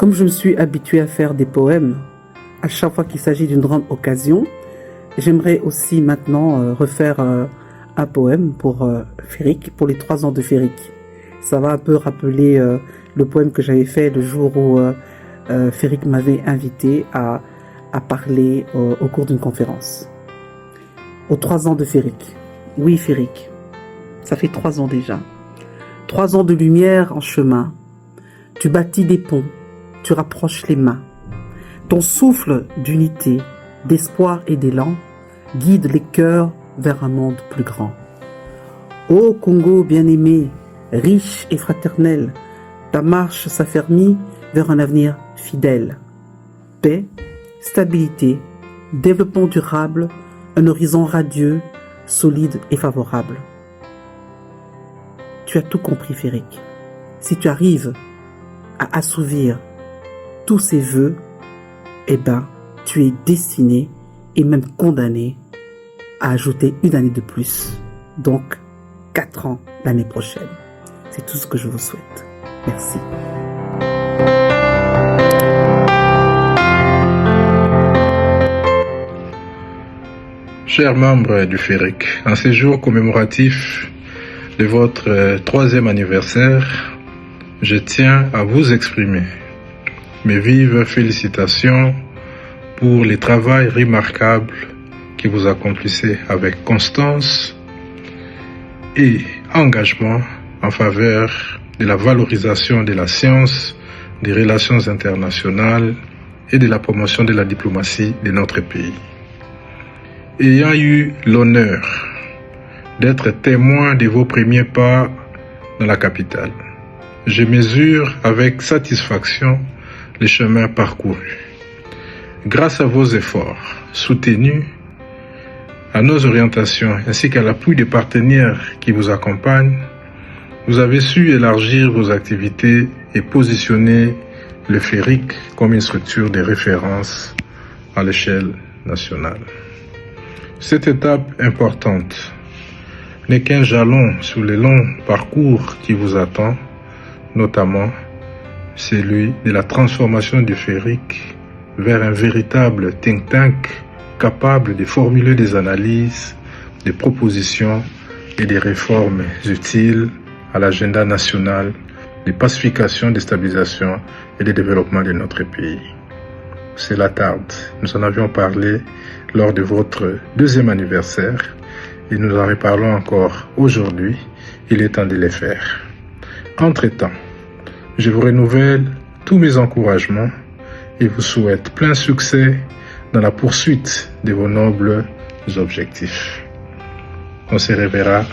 Comme je me suis habituée à faire des poèmes à chaque fois qu'il s'agit d'une grande occasion, j'aimerais aussi maintenant refaire un poème pour Féric, pour les 3 ans de Féric. Ça va un peu rappeler le poème que j'avais fait le jour où Féric m'avait invité à parler au cours d'une conférence. Aux 3 ans de Féric. Oui, Féric, ça fait 3 ans déjà. 3 ans de lumière en chemin. Tu bâtis des ponts, tu rapproches les mains. Ton souffle d'unité, d'espoir et d'élan guide les cœurs vers un monde plus grand. Ô Congo bien-aimé, riche et fraternel, ta marche s'affermit vers un avenir fidèle. Paix, stabilité, développement durable, un horizon radieux, solide et favorable. Tu as tout compris, Féric. Si tu arrives à assouvir tous ces vœux, eh ben, tu es destiné et même condamné à ajouter une année de plus. Donc, 4 ans l'année prochaine. C'est tout ce que je vous souhaite. Merci. Chers membres du FERIC, en ces jours commémoratifs de votre 3e anniversaire, je tiens à vous exprimer mes vives félicitations pour le travail remarquable que vous accomplissez avec constance et engagement en faveur de la valorisation de la science, des relations internationales et de la promotion de la diplomatie de notre pays. Ayant eu l'honneur d'être témoin de vos premiers pas dans la capitale, je mesure avec satisfaction le chemin parcouru. Grâce à vos efforts soutenus, à nos orientations ainsi qu'à l'appui des partenaires qui vous accompagnent, vous avez su élargir vos activités et positionner le FERIC comme une structure de référence à l'échelle nationale. Cette étape importante n'est qu'un jalon sur le long parcours qui vous attend, notamment celui de la transformation du FERIC vers un véritable think tank capable de formuler des analyses, des propositions et des réformes utiles à l'agenda national de pacification, de stabilisation et de développement de notre pays. Cela tarde. Nous en avions parlé lors de votre 2e anniversaire et nous en reparlons encore aujourd'hui. Il est temps de les faire. Entre-temps, je vous renouvelle tous mes encouragements et vous souhaite plein succès dans la poursuite de vos nobles objectifs. On se reverra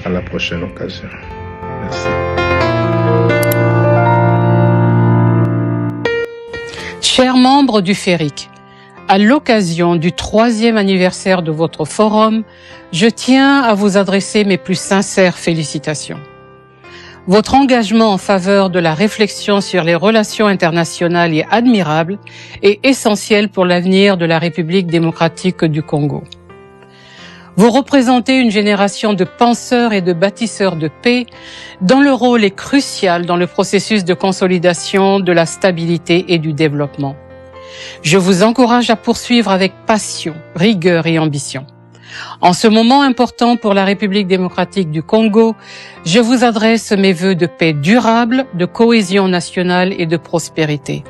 à la prochaine occasion. Merci. Chers membres du FERIC, à l'occasion du 3e anniversaire de votre forum, je tiens à vous adresser mes plus sincères félicitations. Votre engagement en faveur de la réflexion sur les relations internationales est admirable et essentiel pour l'avenir de la République démocratique du Congo. Vous représentez une génération de penseurs et de bâtisseurs de paix dont le rôle est crucial dans le processus de consolidation de la stabilité et du développement. Je vous encourage à poursuivre avec passion, rigueur et ambition. En ce moment important pour la République démocratique du Congo, je vous adresse mes vœux de paix durable, de cohésion nationale et de prospérité.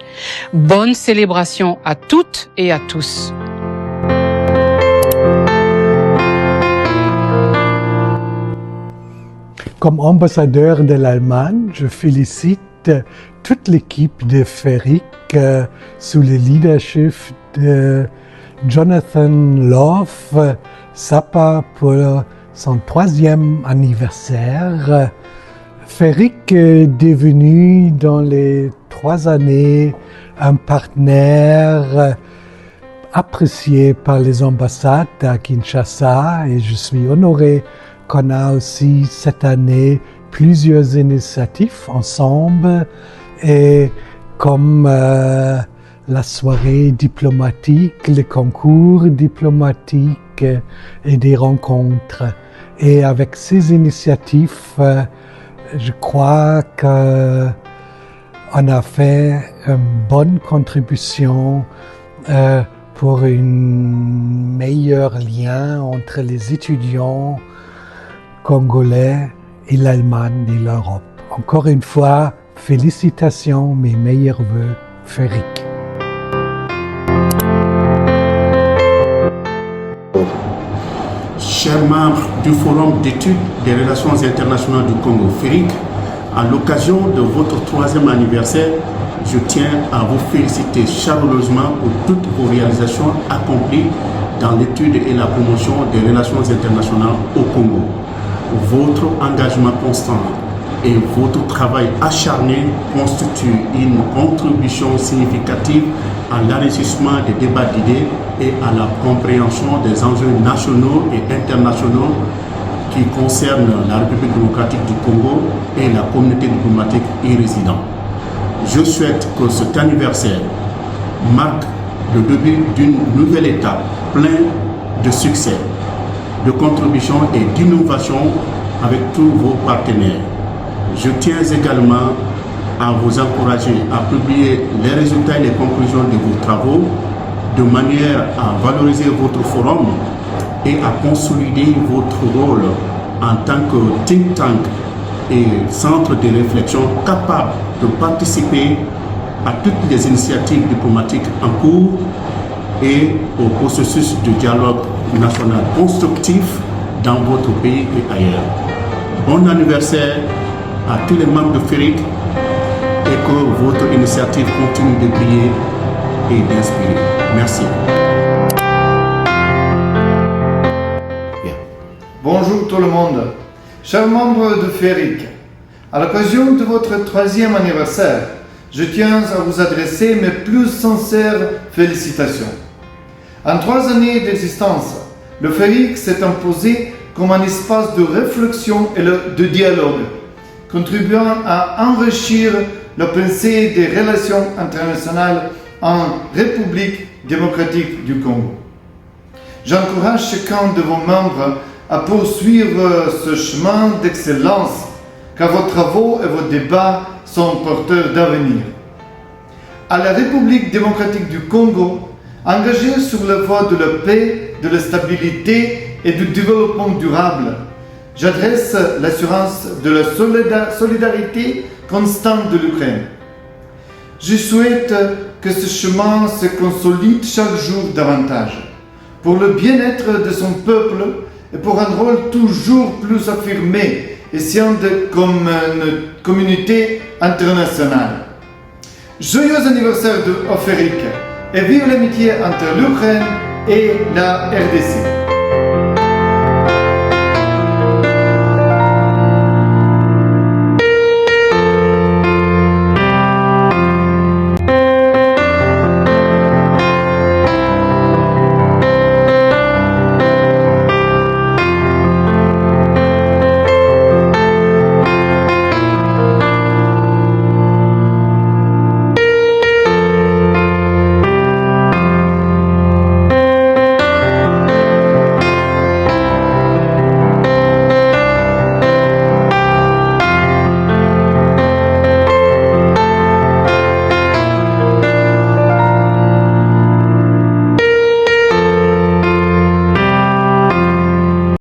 Bonne célébration à toutes et à tous. Comme ambassadeur de l'Allemagne, je félicite toute l'équipe de FERIC sous le leadership de Jonathan Love Sapa pour son 3e anniversaire. FERIC est devenu dans les 3 années un partenaire apprécié par les ambassades à Kinshasa et je suis honoré qu'on a aussi cette année plusieurs initiatives ensemble et comme la soirée diplomatique, le concours diplomatique et des rencontres. Et avec ces initiatives, je crois que on a fait une bonne contribution pour un meilleur lien entre les étudiants congolais et l'Allemagne et l'Europe. Encore une fois, félicitations, mes meilleurs vœux, Féric. Chers membres du Forum d'études des relations internationales du Congo, Féric, à l'occasion de votre 3e anniversaire, je tiens à vous féliciter chaleureusement pour toutes vos réalisations accomplies dans l'étude et la promotion des relations internationales au Congo. Votre engagement constant et votre travail acharné constituent une contribution significative à l'enrichissement des débats d'idées et à la compréhension des enjeux nationaux et internationaux qui concernent la République démocratique du Congo et la communauté diplomatique y résidant. Je souhaite que cet anniversaire marque le début d'une nouvelle étape pleine de succès, de contributions et d'innovation avec tous vos partenaires. Je tiens également à vous encourager à publier les résultats et les conclusions de vos travaux de manière à valoriser votre forum et à consolider votre rôle en tant que think tank et centre de réflexion capable de participer à toutes les initiatives diplomatiques en cours et au processus de dialogue national constructif dans votre pays et ailleurs. Bon anniversaire à tous les membres de Féric et que votre initiative continue de briller et d'inspirer. Merci. Bonjour tout le monde. Chers membres de Féric, à l'occasion de votre 3e anniversaire, je tiens à vous adresser mes plus sincères félicitations. En 3 années d'existence, le Féric s'est imposé comme un espace de réflexion et de dialogue, contribuant à enrichir la pensée des relations internationales en République démocratique du Congo. J'encourage chacun de vos membres à poursuivre ce chemin d'excellence, car vos travaux et vos débats sont porteurs d'avenir. À la République démocratique du Congo, engagée sur la voie de la paix, de la stabilité et du développement durable, j'adresse l'assurance de la solidarité constante de l'Ukraine. Je souhaite que ce chemin se consolide chaque jour davantage, pour le bien-être de son peuple et pour un rôle toujours plus affirmé et sien comme une communauté internationale. Joyeux anniversaire au Féric et vive l'amitié entre l'Ukraine et la RDC.